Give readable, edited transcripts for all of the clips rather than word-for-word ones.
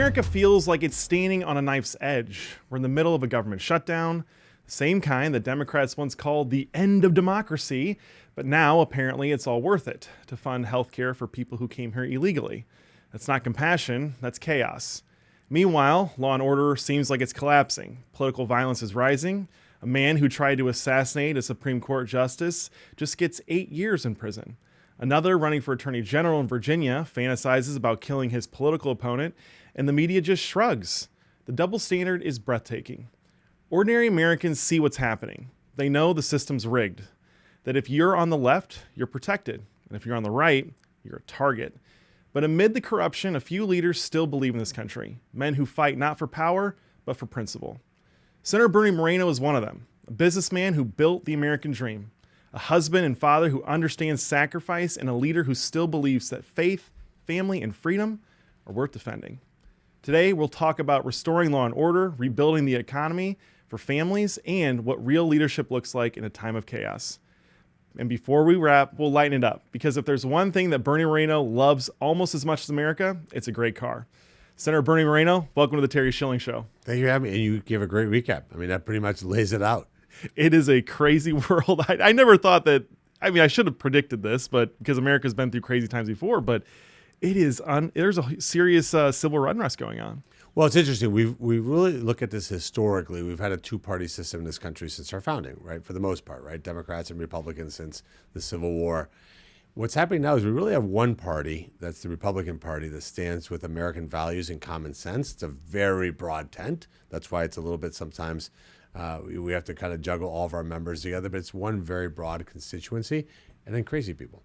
America feels like it's standing on a knife's edge. We're in the middle of a government shutdown, the same kind that Democrats once called the end of democracy, but now apparently it's all worth it to fund healthcare for people who came here illegally. That's not compassion, that's chaos. Meanwhile, law and order seems like it's collapsing. Political violence is rising. A man who tried to assassinate a Supreme Court justice just gets 8 years in prison. Another running for attorney general in Virginia fantasizes about killing his political opponent, and the media just shrugs. The double standard is breathtaking. Ordinary Americans see what's happening. They know the system's rigged. That if you're on the left, you're protected. And if you're on the right, you're a target. But amid the corruption, a few leaders still believe in this country. Men who fight not for power, but for principle. Senator Bernie Moreno is one of them. A businessman who built the American dream. A husband and father who understands sacrifice, and a leader who still believes that faith, family, and freedom are worth defending. Today, we'll talk about restoring law and order, rebuilding the economy for families, and what real leadership looks like in a time of chaos. And before we wrap, we'll lighten it up, because if there's one thing that Bernie Moreno loves almost as much as America, it's a great car. Senator Bernie Moreno, welcome to the Terry Schilling Show. Thank you for having me, and you give a great recap. I mean, that pretty much lays it out. It is a crazy world. I never thought that, I should have predicted this, but because America's been through crazy times before, but it is there's a serious civil unrest going on. Well, it's interesting. We really look at this historically. We've had a two-party system in this country since our founding, right? For the most part, right? Democrats and Republicans since the Civil War. What's happening now is we really have one party, that's the Republican Party, that stands with American values and common sense. It's a very broad tent. That's why it's a little bit sometimes we have to kind of juggle all of our members together, but it's one very broad constituency. And then crazy people.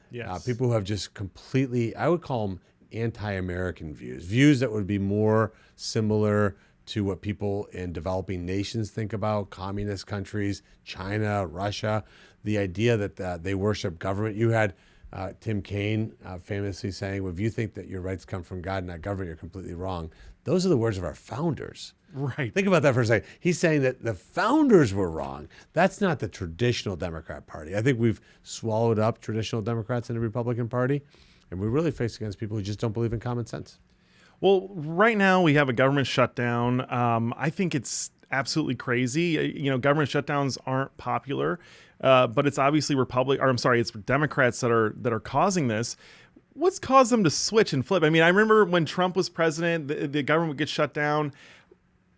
Yes. People who have just completely, I would call them anti-American views that would be more similar to what people in developing nations think about, communist countries, China, Russia, the idea that they worship government. You had Tim Kaine famously saying, well, if you think that your rights come from God, not government, you're completely wrong. Those are the words of our founders. Right. Think about that for a second. He's saying that the founders were wrong. That's not the traditional Democrat Party. I think we've swallowed up traditional Democrats in the Republican Party, and we really face against people who just don't believe in common sense. Well, right now we have a government shutdown. I think it's absolutely crazy. Government shutdowns aren't popular, but it's obviously it's Democrats that are causing this. What's caused them to switch and flip? I remember when Trump was president, the government would get shut down,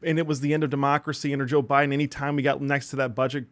and it was the end of democracy under Joe Biden. Anytime we got next to that budget,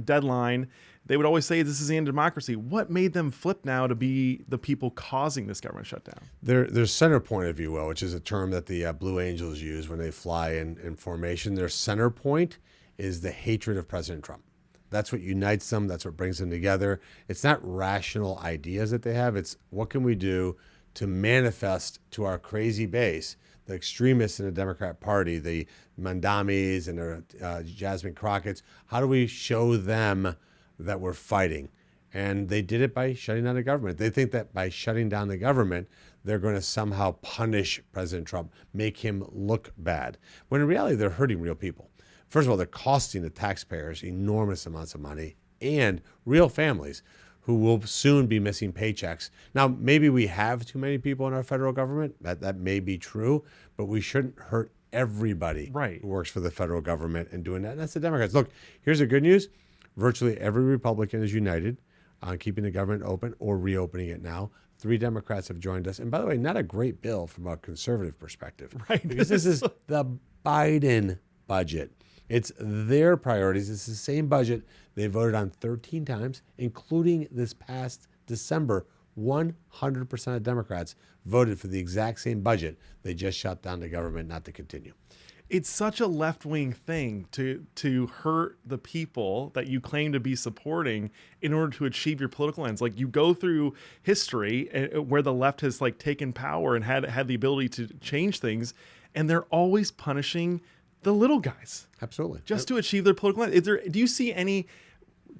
deadline, they would always say this is the end of democracy. What made them flip now to be the people causing this government shutdown? Their center point, if you will, which is a term that the Blue Angels use when they fly in formation. Their center point is the hatred of President Trump. That's what unites them. That's what brings them together. It's not rational ideas that they have. It's what can we do to manifest to our crazy base, the extremists in the Democrat Party, the Mandamis and the Jasmine Crockett's. How do we show them that we're fighting? And they did it by shutting down the government. They think that by shutting down the government, they're going to somehow punish President Trump, make him look bad. When in reality, they're hurting real people. First of all, they're costing the taxpayers enormous amounts of money and real families who will soon be missing paychecks. Now, maybe we have too many people in our federal government. That may be true, but we shouldn't hurt everybody right. who works for the federal government and doing that. And that's the Democrats. Look, here's the good news. Virtually every Republican is united on keeping the government open or reopening it now. 3 Democrats have joined us. And by the way, not a great bill from a conservative perspective. Right. Because this is the Biden budget. It's their priorities. It's the same budget they voted on 13 times, including this past December. 100% of Democrats voted for the exact same budget. They just shut down the government not to continue. It's such a left-wing thing to hurt the people that you claim to be supporting in order to achieve your political ends. Like, you go through history where the left has taken power and had the ability to change things, and they're always punishing the little guys. Absolutely. Just to achieve their political ends. Do you see any?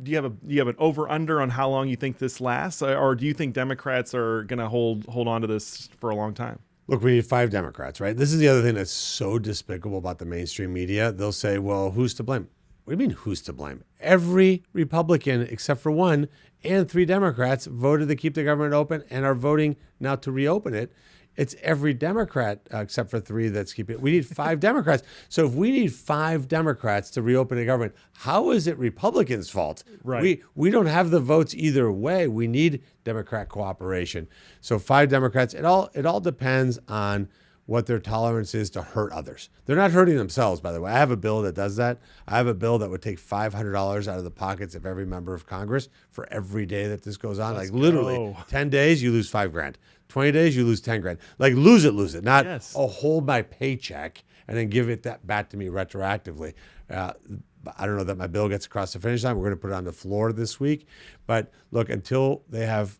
Do you have an over/under on how long you think this lasts, or do you think Democrats are going to hold on to this for a long time? Look, we need 5 Democrats, right? This is the other thing that's so despicable about the mainstream media. They'll say, well, who's to blame? What do you mean, who's to blame? Every Republican, except for 1, and 3 Democrats voted to keep the government open and are voting now to reopen it. It's every Democrat except for 3 that's keeping it. We need 5 Democrats. So if we need 5 Democrats to reopen the government, how is it Republicans' fault? Right. We don't have the votes either way. We need Democrat cooperation. So 5 Democrats. It all depends on what their tolerance is to hurt others. They're not hurting themselves, by the way. I have a bill that does that. I have a bill that would take $500 out of the pockets of every member of Congress for every day that this goes on. Let's literally, go. 10 days, you lose $5,000. 20 days, you lose 10 grand. Like lose it. Not, Yes. hold my paycheck and then give it that back to me retroactively. I don't know that my bill gets across the finish line. We're going to put it on the floor this week. But look, until they have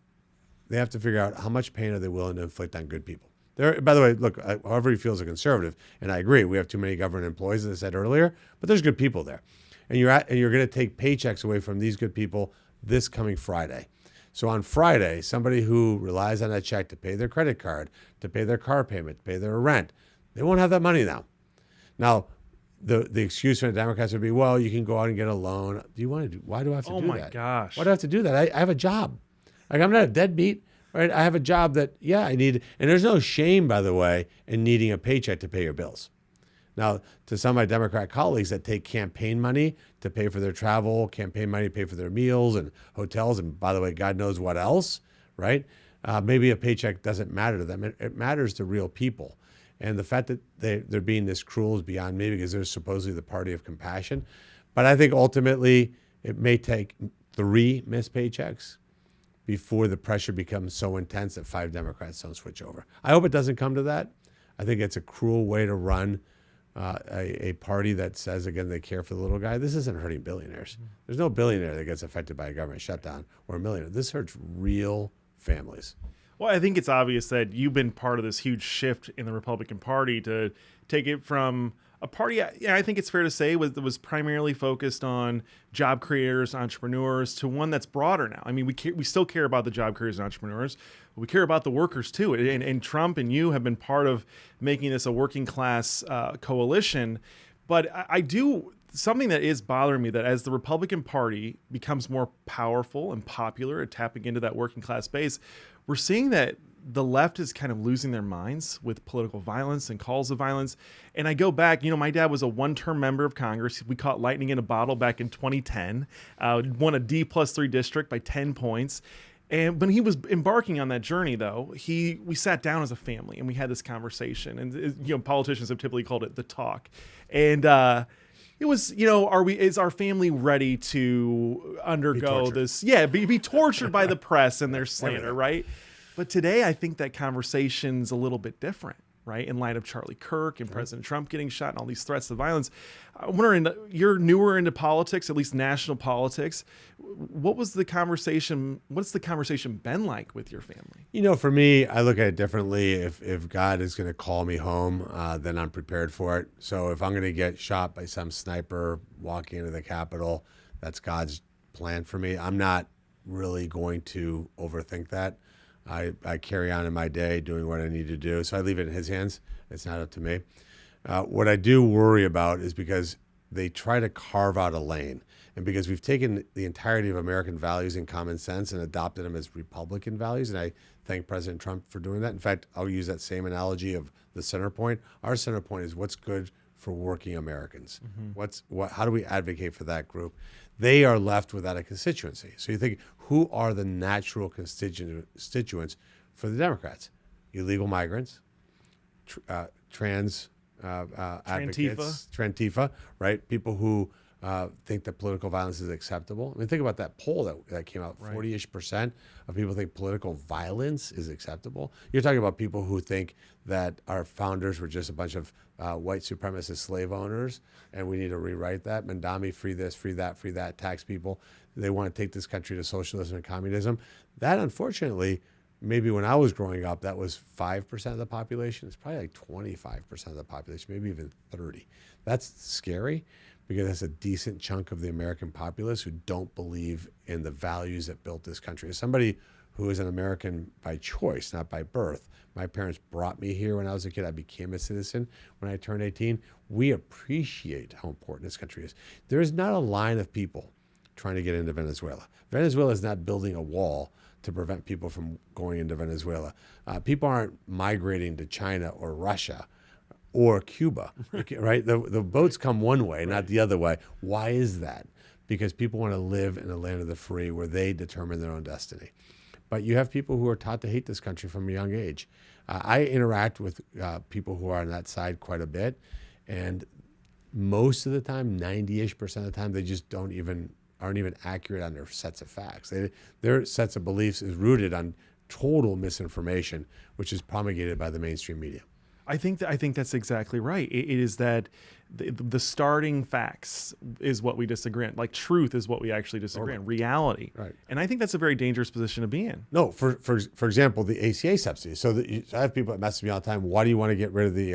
to figure out how much pain are they willing to inflict on good people. By the way, look, however he feels a conservative, and I agree, we have too many government employees, as I said earlier, but there's good people there. And you're going to take paychecks away from these good people this coming Friday. So on Friday, somebody who relies on that check to pay their credit card, to pay their car payment, to pay their rent, they won't have that money now. Now, the excuse from the Democrats would be, well, you can go out and get a loan. Why do I have to do that? Oh my gosh. Why do I have to do that? I have a job. Like, I'm not a deadbeat. Right? I have a job that, I need, and there's no shame, by the way, in needing a paycheck to pay your bills. Now, to some of my Democrat colleagues that take campaign money to pay for their travel, campaign money to pay for their meals and hotels, and by the way, God knows what else, right? Maybe a paycheck doesn't matter to them. It matters to real people. And the fact that they're being this cruel is beyond me because they're supposedly the party of compassion. But I think ultimately it may take 3 missed paychecks before the pressure becomes so intense that 5 Democrats don't switch over. I hope it doesn't come to that. I think it's a cruel way to run a party that says, again, they care for the little guy. This isn't hurting billionaires. There's no billionaire that gets affected by a government shutdown or a millionaire. This hurts real families. Well, I think it's obvious that you've been part of this huge shift in the Republican Party to take it from a party, I think it's fair to say, was primarily focused on job creators, entrepreneurs, to one that's broader now. I mean, we still care about the job creators and entrepreneurs, but we care about the workers too. And Trump and you have been part of making this a working class coalition. But I do something that is bothering me, that as the Republican Party becomes more powerful and popular at tapping into that working class base, we're seeing that the left is kind of losing their minds with political violence and calls of violence. And I go back, my dad was a 1-term member of Congress. We caught lightning in a bottle back in 2010, won a D+3 district by 10 points. And when he was embarking on that journey, though, we sat down as a family and we had this conversation. And politicians have typically called it the talk. And it was, is our family ready to undergo this? Yeah, be tortured by the press and their slander, right? But today, I think that conversation's a little bit different, right? In light of Charlie Kirk and President Trump getting shot and all these threats to violence. I'm wondering, you're newer into politics, at least national politics. What's the conversation been like with your family? For me, I look at it differently. If God is going to call me home, then I'm prepared for it. So if I'm going to get shot by some sniper walking into the Capitol, that's God's plan for me. I'm not really going to overthink that. I carry on in my day doing what I need to do. So I leave it in his hands. It's not up to me. What I do worry about is because they try to carve out a lane. And because we've taken the entirety of American values and common sense and adopted them as Republican values, and I thank President Trump for doing that. In fact, I'll use that same analogy of the center point. Our center point is what's good for working Americans. How do we advocate for that group? They are left without a constituency. So you think, who are the natural constituents for the Democrats? Illegal migrants, trans advocates, Trantifa, right? People who think that political violence is acceptable. I mean, think about that poll that came out. 40-ish% of people think political violence is acceptable. You're talking about people who think that our founders were just a bunch of white supremacist slave owners, and we need to rewrite that. Mandami, free this, free that, tax people. They want to take this country to socialism and communism. That, unfortunately, maybe when I was growing up, that was 5% of the population. It's probably like 25% of the population, maybe even 30. That's scary, because that's a decent chunk of the American populace who don't believe in the values that built this country. As somebody who is an American by choice, not by birth, my parents brought me here when I was a kid. I became a citizen when I turned 18. We appreciate how important this country is. There is not a line of people trying to get into Venezuela. Venezuela is not building a wall to prevent people from going into Venezuela. People aren't migrating to China or Russia or Cuba, right? The boats come one way, not the other way. Why is that? Because people want to live in the land of the free where they determine their own destiny. But you have people who are taught to hate this country from a young age. I interact with people who are on that side quite a bit, and most of the time, 90-ish% of the time, they just aren't even accurate on their sets of facts. Their sets of beliefs is rooted on total misinformation, which is promulgated by the mainstream media. I think that's exactly right. It is that the starting facts is what we disagree on. Like truth is what we actually disagree on. Reality. Right. And I think that's a very dangerous position to be in. No, for example, the ACA subsidies. So I have people that message me all the time. Why do you want to get rid of the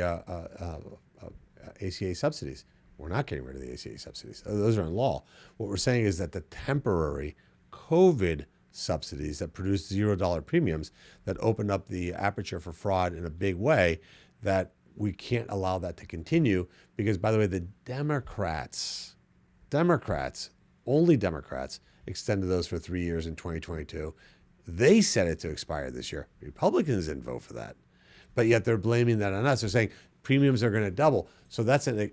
ACA subsidies? We're not getting rid of the ACA subsidies. Those are in law. What we're saying is that the temporary COVID subsidies that produce $0 premiums that open up the aperture for fraud in a big way, that we can't allow that to continue because, by the way, the Democrats, only Democrats, extended those for 3 years in 2022. They set it to expire this year. Republicans didn't vote for that. But yet they're blaming that on us. They're saying premiums are going to double. So that's an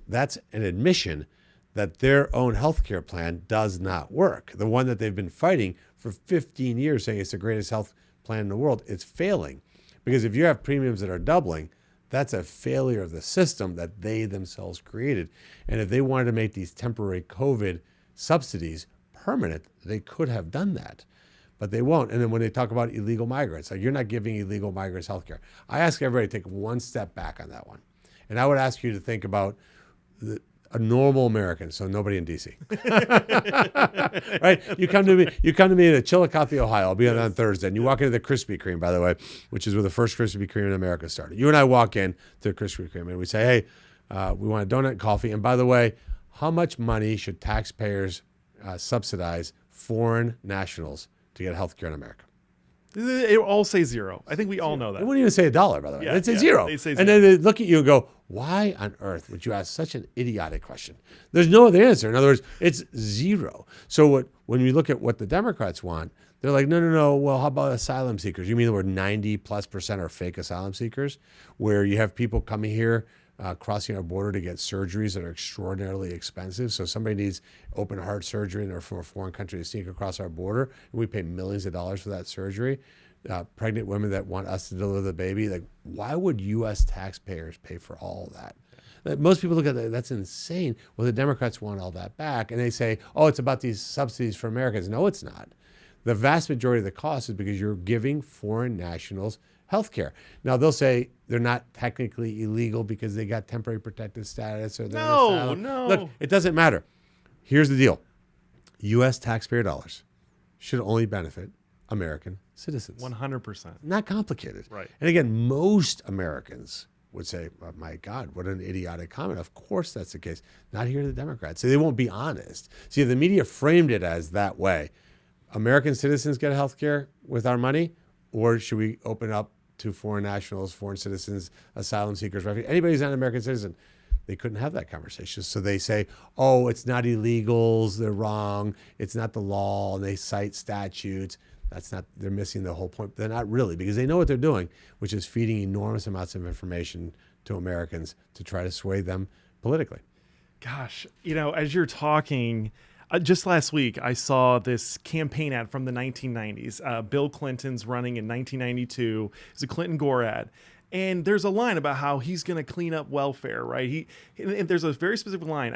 admission that their own health care plan does not work. The one that they've been fighting for 15 years, saying it's the greatest health plan in the world, it's failing. Because if you have premiums that are doubling, that's a failure of the system that they themselves created. And if they wanted to make these temporary COVID subsidies permanent, they could have done that. But they won't. And then when they talk about illegal migrants, like you're not giving illegal migrants health care. I ask everybody to take one step back on that one. And I would ask you to think about a normal American, so nobody in D.C. Right? You come to me in Chillicothe, Ohio. I'll be on Thursday. And you walk into the Krispy Kreme, by the way, which is where the first Krispy Kreme in America started. You and I walk in to the Krispy Kreme and we say, hey, we want a donut and coffee. And by the way, how much money should taxpayers subsidize foreign nationals to get health care in America? It all say zero. I think we all know that. They wouldn't even say $1, by the way. Yeah, They'd say zero. They say and zero. then they look at you and go, why on earth would you ask such an idiotic question? There's no other answer. In other words, it's zero. So when we look at what the Democrats want, they're like, no. Well, how about asylum seekers? You mean the word 90+% are fake asylum seekers, where you have people coming here crossing our border to get surgeries that are extraordinarily expensive. So somebody needs open heart surgery and they're from a foreign country to sneak across our border, and we pay millions of dollars for that surgery. Pregnant women that want us to deliver the baby, like, why would U.S. taxpayers pay for all of that? Most people look at that, that's insane. Well, the Democrats want all that back, and they say, oh, it's about these subsidies for Americans. No, it's not. The vast majority of the cost is because you're giving foreign nationals health care. Now, they'll say they're not technically illegal because they got temporary protected status or they're in asylum. No. Look, it doesn't matter. Here's the deal. U.S. taxpayer dollars should only benefit American citizens. 100%. Not complicated. Right. And again, most Americans would say, oh, my God, what an idiotic comment. Of course that's the case. Not here the Democrats. So they won't be honest. See, if the media framed it as that way, American citizens get health care with our money, or should we open up to foreign nationals, foreign citizens, asylum seekers, refugees, anybody who's not an American citizen? They couldn't have that conversation. So they say, oh, it's not illegals, they're wrong, it's not the law, and they cite statutes. That's not, they're missing the whole point. They're not really, because they know what they're doing, which is feeding enormous amounts of information to Americans to try to sway them politically. Gosh, as you're talking, just last week, I saw this campaign ad from the 1990s. Bill Clinton's running in 1992. It's a Clinton Gore ad. And there's a line about how he's going to clean up welfare, right? And there's a very specific line.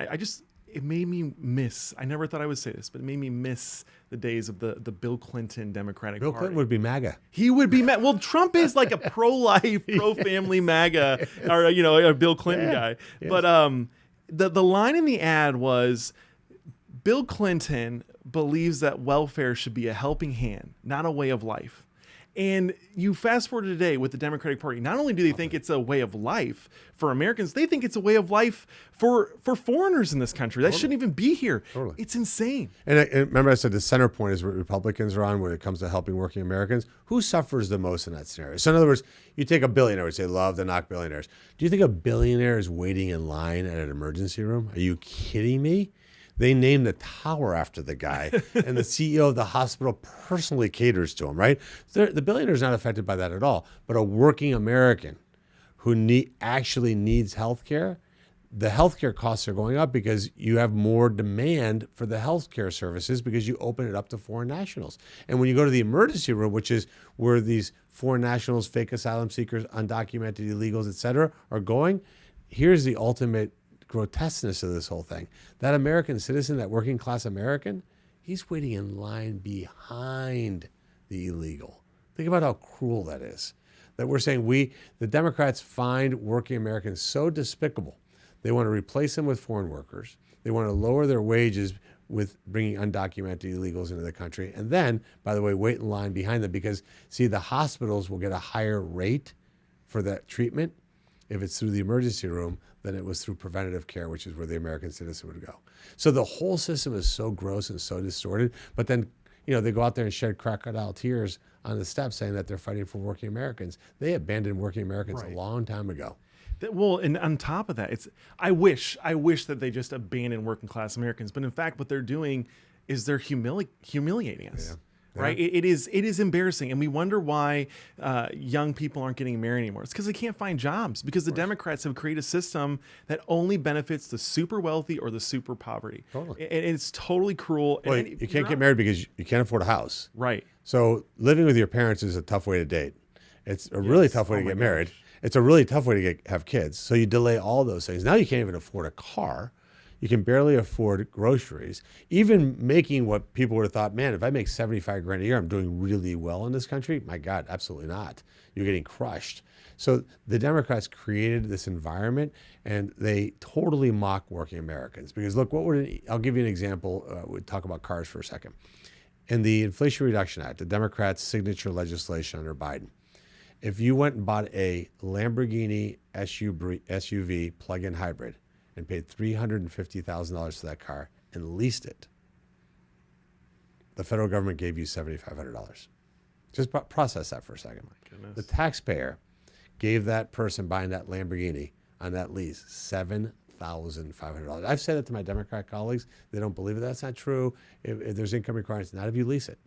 It made me miss, I never thought I would say this, but it made me miss the days of the Bill Clinton Democratic Party. Bill Clinton would be MAGA. He would be MAGA. Well, Trump is like a pro-life, pro-family MAGA, or, a Bill Clinton guy. Yes. But the line in the ad was, Bill Clinton believes that welfare should be a helping hand, not a way of life. And you fast forward to today with the Democratic Party, not only do they think it's a way of life for Americans, they think it's a way of life for foreigners in this country. That shouldn't even be here. Totally. It's insane. And remember I said the center point is what Republicans are on when it comes to helping working Americans. Who suffers the most in that scenario? So in other words, you take a billionaire, we say love to knock billionaires. Do you think a billionaire is waiting in line at an emergency room? Are you kidding me? They name the tower after the guy, and the CEO of the hospital personally caters to him, right? So the billionaire's not affected by that at all. But a working American who actually needs health care, the healthcare costs are going up because you have more demand for the healthcare services because you open it up to foreign nationals. And when you go to the emergency room, which is where these foreign nationals, fake asylum seekers, undocumented illegals, et cetera, are going, here's the ultimate grotesqueness of this whole thing. That American citizen, that working class American, he's waiting in line behind the illegal. Think about how cruel that is. That we're saying the Democrats find working Americans so despicable. They want to replace them with foreign workers. They want to lower their wages with bringing undocumented illegals into the country. And then, by the way, wait in line behind them because, see, the hospitals will get a higher rate for that treatment if it's through the emergency room than it was through preventative care, which is where the American citizen would go. So the whole system is so gross and so distorted. But then, they go out there and shed crocodile tears on the steps saying that they're fighting for working Americans. They abandoned working Americans a long time ago. Well, and on top of that, I wish that they just abandon working class Americans. But in fact, what they're doing is they're humiliating us. Yeah. Right? It is embarrassing. And we wonder why young people aren't getting married anymore. It's because they can't find jobs, because the Democrats have created a system that only benefits the super wealthy or the super poverty. Totally. And it's totally cruel. Well, you can't get married because you can't afford a house. Right. So living with your parents is a tough way to date. It's a really tough way to get married. It's a really tough way to have kids. So you delay all those things. Now you can't even afford a car. You can barely afford groceries. Even making what people would have thought, man, if I make 75 grand a year, I'm doing really well in this country. My God, absolutely not. You're getting crushed. So the Democrats created this environment, and they totally mock working Americans. Because look, I'll give you an example. We'll talk about cars for a second. In the Inflation Reduction Act, the Democrats' signature legislation under Biden, if you went and bought a Lamborghini SUV plug-in hybrid and paid $350,000 for that car and leased it, the federal government gave you $7,500. Just process that for a second. The taxpayer gave that person buying that Lamborghini on that lease $7,500. I've said it to my Democrat colleagues. They don't believe it. That's not true. If there's income requirements, not if you lease it.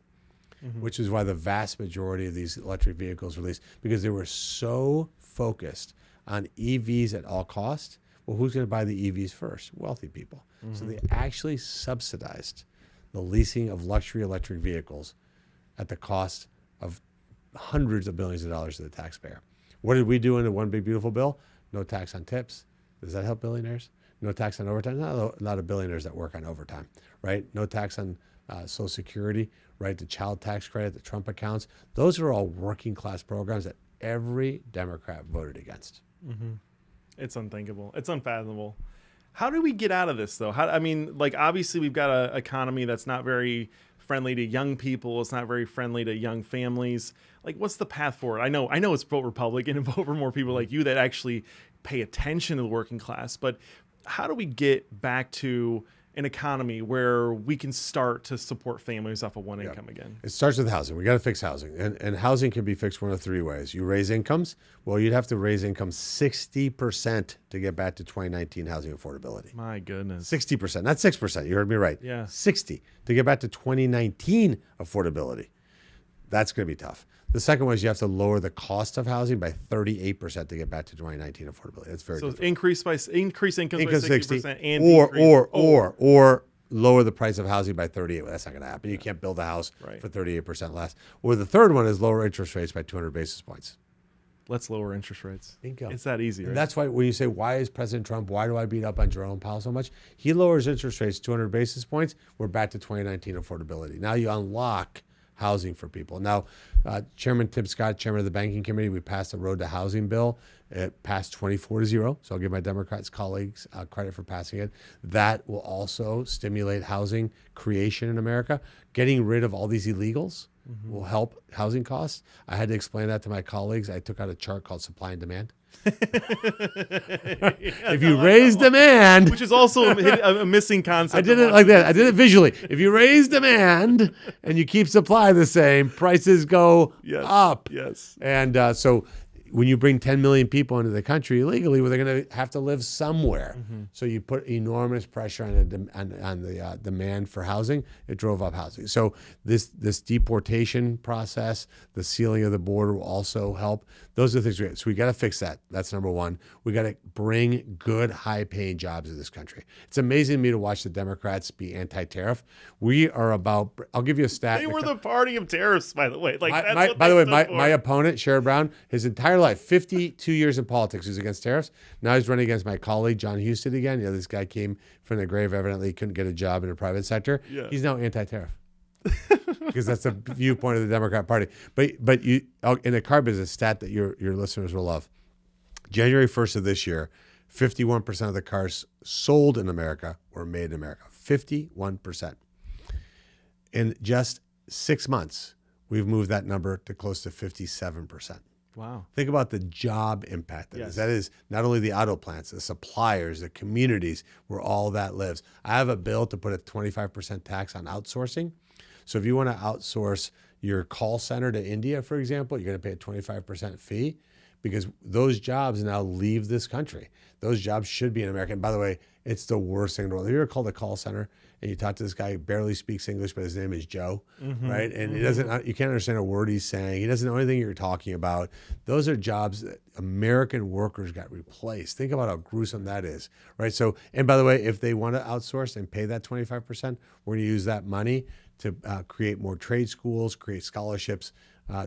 Mm-hmm. Which is why the vast majority of these electric vehicles were leased, because they were so focused on EVs at all costs. Well, who's going to buy the EVs first? Wealthy people. Mm-hmm. So they actually subsidized the leasing of luxury electric vehicles at the cost of hundreds of billions of dollars to the taxpayer. What did we do in the One Big Beautiful Bill? No tax on tips. Does that help billionaires? No tax on overtime. Not a lot of billionaires that work on overtime, right? No tax on Social Security, right? The child tax credit, the Trump accounts. Those are all working class programs that every Democrat voted against. Mm-hmm. It's unthinkable. It's unfathomable. How do we get out of this, though? Obviously we've got an economy that's not very friendly to young people. It's not very friendly to young families. What's the path forward? I know it's vote Republican and vote for more people like you that actually pay attention to the working class. But how do we get back to an economy where we can start to support families off of one income again? It starts with housing. We got to fix housing. And housing can be fixed one of three ways. You raise incomes. Well, you'd have to raise income 60% to get back to 2019 housing affordability. My goodness. 60%, not 6%. You heard me right. Yeah. 60 to get back to 2019 affordability. That's going to be tough. The second one is you have to lower the cost of housing by 38% to get back to 2019 affordability. That's very difficult. Increase income by 60% and or lower the price of housing by 38%. Well, that's not going to happen. You can't build a house for 38% less. Or the third one is lower interest rates by 200 basis points. Let's lower interest rates. Bingo. It's that easy, right? And that's why when you say, why is President Trump, why do I beat up on Jerome Powell so much? He lowers interest rates 200 basis points. We're back to 2019 affordability. Now you unlock housing for people. Now, Chairman Tim Scott, chairman of the Banking Committee, we passed the Road to Housing bill. It passed 24-0, so I'll give my Democrats colleagues credit for passing it. That will also stimulate housing creation in America. Getting rid of all these illegals will help housing costs. I had to explain that to my colleagues. I took out a chart called supply and demand. If you raise demand, which is also a missing concept. I did it like that. I did it visually. If you raise demand and you keep supply the same, prices go up. Yes. And so when you bring 10 million people into the country illegally, well, they're going to have to live somewhere. So you put enormous pressure on the demand for housing. It drove up housing. So this deportation process, the sealing of the border will also help. Those are the things so we got to fix that. That's number one. We got to bring good, high-paying jobs to this country. It's amazing to me to watch the Democrats be anti-tariff. We are about. I'll give you a stat. They were the party of tariffs, by the way. Like My opponent, Sherrod Brown, his entire life, 52 years in politics, he was against tariffs. Now he's running against my colleague, John Husted, again. This guy came from the grave, evidently couldn't get a job in the private sector. Yeah. He's now anti-tariff. Because that's the viewpoint of the Democrat Party. But you, in the car business, stat that your listeners will love. January 1st of this year, 51% of the cars sold in America were made in America. 51%. In just 6 months, we've moved that number to close to 57%. Wow. Think about the job impact that Yes. is. That is not only the auto plants, the suppliers, the communities where all that lives. I have a bill to put a 25% tax on outsourcing. So if you want to outsource your call center to India, for example, you're going to pay a 25% fee because those jobs now leave this country. Those jobs should be in America. And by the way, it's the worst thing in the world. Have you ever called a call center and you talk to this guy who barely speaks English, but his name is Joe, right? And he doesn't, you can't understand a word he's saying. He doesn't know anything you're talking about. Those are jobs that American workers got replaced. Think about how gruesome that is, right? So, and by the way, if they want to outsource and pay that 25%, we're going to use that money to create more trade schools, create scholarships,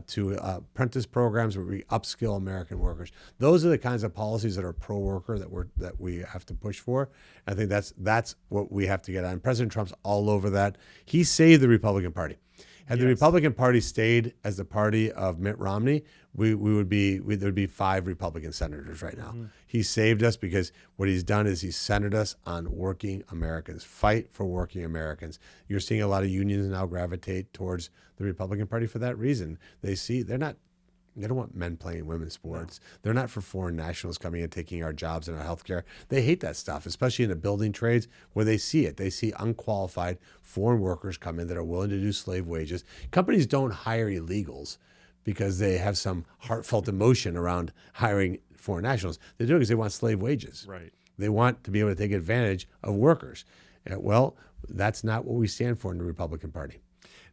to apprentice programs where we upskill American workers. Those are the kinds of policies that are pro-worker that we have to push for. I think that's what we have to get on. President Trump's all over that. He saved the Republican Party. Had the Republican Party stayed as the party of Mitt Romney, there would be 5 Republican senators right now. He saved us because what he's done is he's centered us on working Americans. Fight for working Americans. You're seeing a lot of unions now gravitate towards the Republican Party for that reason. They don't want men playing women's sports. No. They're not for foreign nationals coming and taking our jobs and our healthcare. They hate that stuff, especially in the building trades where they see it. They see unqualified foreign workers come in that are willing to do slave wages. Companies don't hire illegals because they have some heartfelt emotion around hiring foreign nationals. They do it because they want slave wages. Right. They want to be able to take advantage of workers. Well, that's not what we stand for in the Republican Party.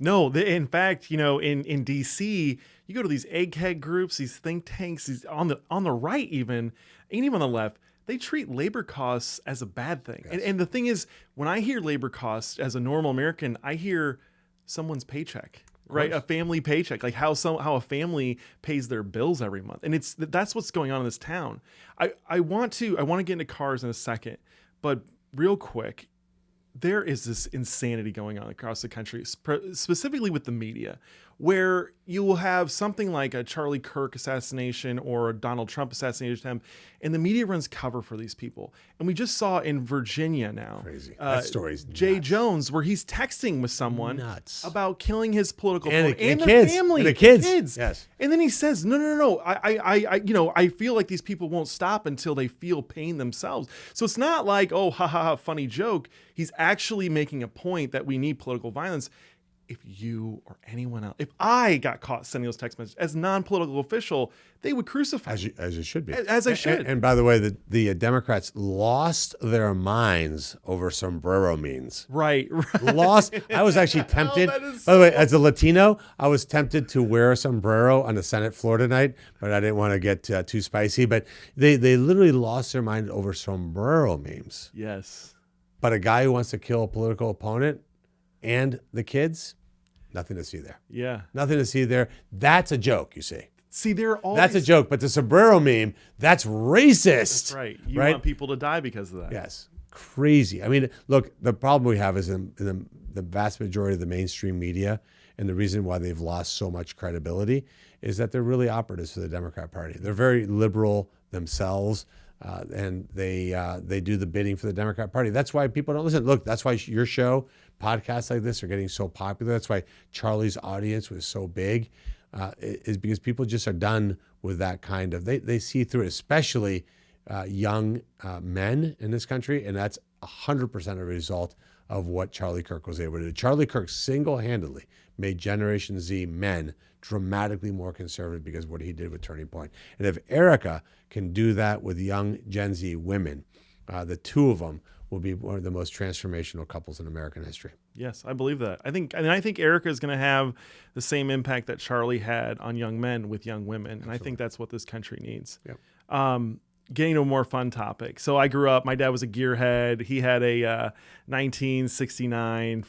No, in fact, in D.C., you go to these egghead groups, these think tanks, these on the right even, and even on the left, they treat labor costs as a bad thing. Yes. And the thing is, when I hear labor costs as a normal American, I hear someone's paycheck, right? A family paycheck, like how a family pays their bills every month, and that's what's going on in this town. I want to get into cars in a second, but real quick. There is this insanity going on across the country, specifically with the media, where you will have something like a Charlie Kirk assassination or a Donald Trump assassination attempt, and the media runs cover for these people. And we just saw in Virginia now, crazy. That story's Jay nuts. Jones, where he's texting with someone Nuts. about killing his political and opponent and their their kids. family, And the kids. Yes. And then he says, no. I feel like these people won't stop until they feel pain themselves. So it's not like, oh, ha, funny joke. He's actually making a point that we need political violence. If you or anyone else, if I got caught sending those text messages as a non-political official, they would crucify me. As it should be. As I should. And by the way, the Democrats lost their minds over sombrero memes. Right. Lost. I was actually tempted. By the way, as a Latino, I was tempted to wear a sombrero on the Senate floor tonight, but I didn't want to get too spicy. But they literally lost their mind over sombrero memes. Yes. But a guy who wants to kill a political opponent and the kids, nothing to see there. Yeah. Nothing to see there. That's a joke, you see. See, they're all. That's a joke. But the sombrero meme, that's racist. That's right. You right? want people to die because of that. Yes. Crazy. I mean, look, the problem we have is in the vast majority of the mainstream media, and the reason why they've lost so much credibility is that they're really operatives for the Democrat Party. They're very liberal themselves. And they do the bidding for the Democrat Party. That's why people don't listen. Look, that's why your show, podcasts like this are getting so popular. That's why Charlie's audience was so big, is because people just are done with that kind of, they see through it, especially young men in this country. And that's 100% a result of what Charlie Kirk was able to do. Charlie Kirk single-handedly made Generation Z men dramatically more conservative because of what he did with Turning Point. And if Erica can do that with young Gen Z women, the two of them will be one of the most transformational couples in American history. Yes, I believe that. I think Erica is going to have the same impact that Charlie had on young men with young women, and I think that's what this country needs. Yep. Getting to a more fun topic. So I grew up, my dad was a gearhead. He had a 1969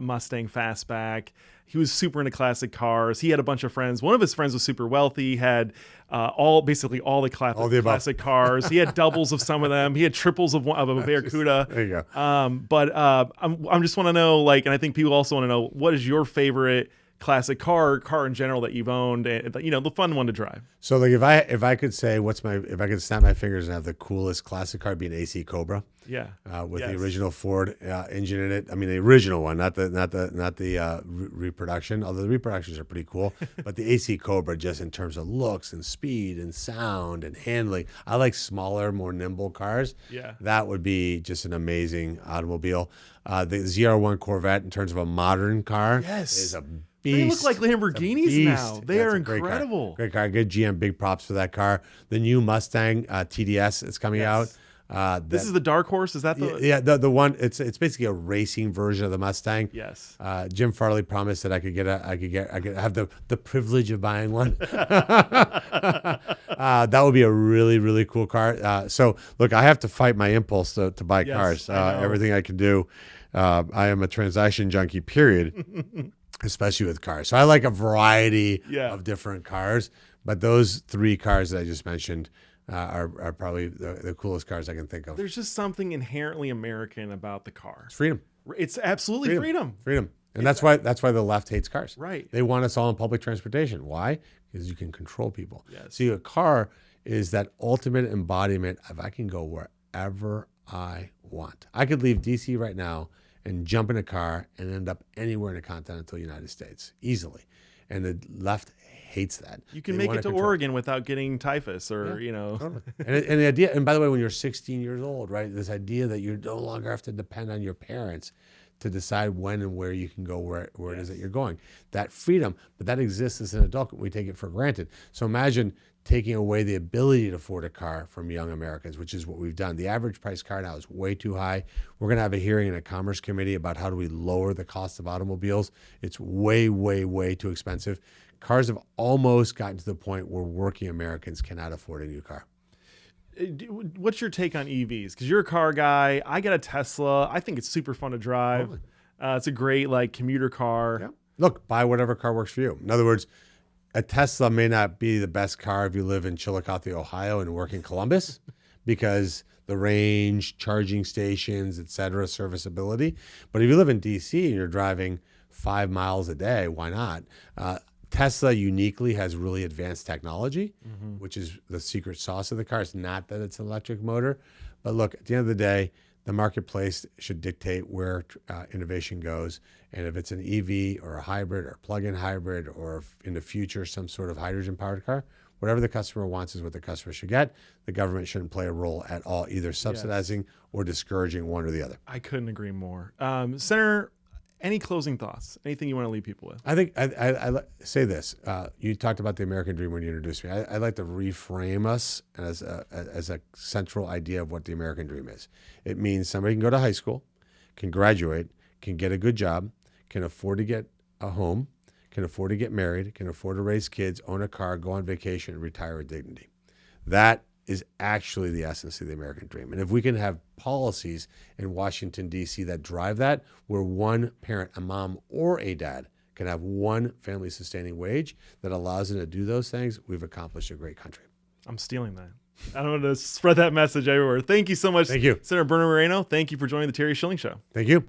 Mustang Fastback. He was super into classic cars. He had a bunch of friends. One of his friends was super wealthy. He had basically all the classic cars. He had doubles of some of them. He had triples of a Barracuda. There you go. But I'm just want to know, like, and I think people also want to know, what is your favorite classic car in general that you've owned, and the fun one to drive? So like if I could say if I could snap my fingers and have the coolest classic car, it'd be an AC Cobra. Yeah. With the original Ford engine in it. I mean, the original one, not the reproduction. Although the reproductions are pretty cool, but the AC Cobra, just in terms of looks and speed and sound and handling. I like smaller, more nimble cars. Yeah. That would be just an amazing automobile. The ZR1 Corvette, in terms of a modern car, is a beast. They look like Lamborghinis now. They are incredible. Great car. Good GM. Big props for that car. The new Mustang TDS is coming out. This is the dark horse. Is that the the one? It's basically a racing version of the Mustang. Yes. Jim Farley promised that I could have the privilege of buying one. That would be a really, really cool car. So look, I have to fight my impulse to buy cars. Everything I can do. I am a transaction junkie. Period. Especially with cars. So I like a variety of different cars, but those three cars that I just mentioned are probably the coolest cars I can think of. There's just something inherently American about the car. It's freedom. It's absolutely freedom. And that's why the left hates cars. Right. They want us all in public transportation. Why? Because you can control people. Yes. See, a car is that ultimate embodiment of I can go wherever I want. I could leave DC right now and jump in a car and end up anywhere in the continental United States easily. And the left hates that. You can make it to Oregon without getting typhus or, Totally. And the idea, and by the way, when you're 16 years old, right, this idea that you no longer have to depend on your parents to decide when and where you can go, where it is that you're going. That freedom, but that exists as an adult. We take it for granted. So imagine taking away the ability to afford a car from young Americans, which is what we've done. The average price car now is way too high. We're going to have a hearing in a Commerce Committee about how do we lower the cost of automobiles. It's way, way, way too expensive. Cars have almost gotten to the point where working Americans cannot afford a new car. What's your take on EVs? Because you're a car guy. I got a Tesla. I think it's super fun to drive. Totally. It's a great commuter car. Yeah. Look, buy whatever car works for you. In other words, a Tesla may not be the best car if you live in Chillicothe, Ohio, and work in Columbus, because the range, charging stations, et cetera, serviceability. But if you live in DC and you're driving 5 miles a day, why not? Tesla uniquely has really advanced technology, which is the secret sauce of the car. It's not that it's an electric motor. But look, at the end of the day, the marketplace should dictate where innovation goes. And if it's an EV or a hybrid or plug-in hybrid, or if in the future some sort of hydrogen-powered car, whatever the customer wants is what the customer should get. The government shouldn't play a role at all, either subsidizing or discouraging one or the other. I couldn't agree more. Senator, any closing thoughts? Anything you want to leave people with? I think I say this. You talked about the American dream when you introduced me. I'd like to reframe us as a central idea of what the American dream is. It means somebody can go to high school, can graduate, can get a good job, can afford to get a home, can afford to get married, can afford to raise kids, own a car, go on vacation, and retire with dignity. That is actually the essence of the American dream. And if we can have policies in Washington, D.C. that drive that, where one parent, a mom or a dad, can have one family sustaining wage that allows them to do those things, we've accomplished a great country. I'm stealing that. I don't want to spread that message everywhere. Thank you so much. Thank you. Senator Bernie Moreno, thank you for joining the Terry Schilling Show. Thank you.